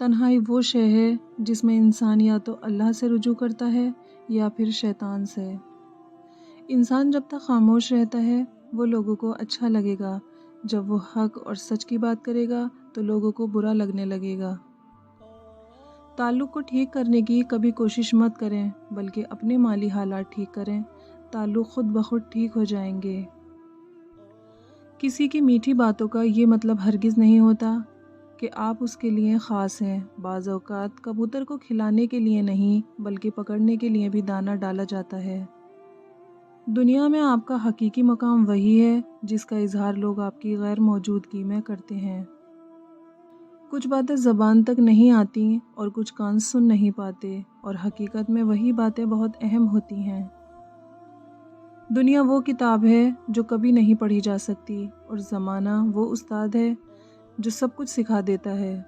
तन्हाई वो शय है जिसमें इंसान या तो अल्लाह से रुजू करता है या फिर शैतान से। इंसान जब तक खामोश रहता है वो लोगों को अच्छा लगेगा, जब वो हक और सच की बात करेगा तो लोगों को बुरा लगने लगेगा। ताल्लुक़ को ठीक करने की कभी कोशिश मत करें, बल्कि अपने माली हालात ठीक करें, ताल्लुक़ खुद ब खुद ठीक हो जाएंगे। किसी की मीठी बातों का ये मतलब हरगिज़ नहीं होता कि आप उसके लिए ख़ास हैं। बाज़ औक़ात कबूतर को खिलाने के लिए नहीं, बल्कि पकड़ने के लिए भी दाना डाला जाता है। दुनिया में आपका हकीकी मकाम वही है जिसका इजहार लोग आपकी गैर मौजूदगी में करते हैं। कुछ बातें ज़बान तक नहीं आती और कुछ कान सुन नहीं पाते, और हकीकत में वही बातें बहुत अहम होती हैं। दुनिया वो किताब है जो कभी नहीं पढ़ी जा सकती, और ज़माना वो उस्ताद है जो सब कुछ सिखा देता है।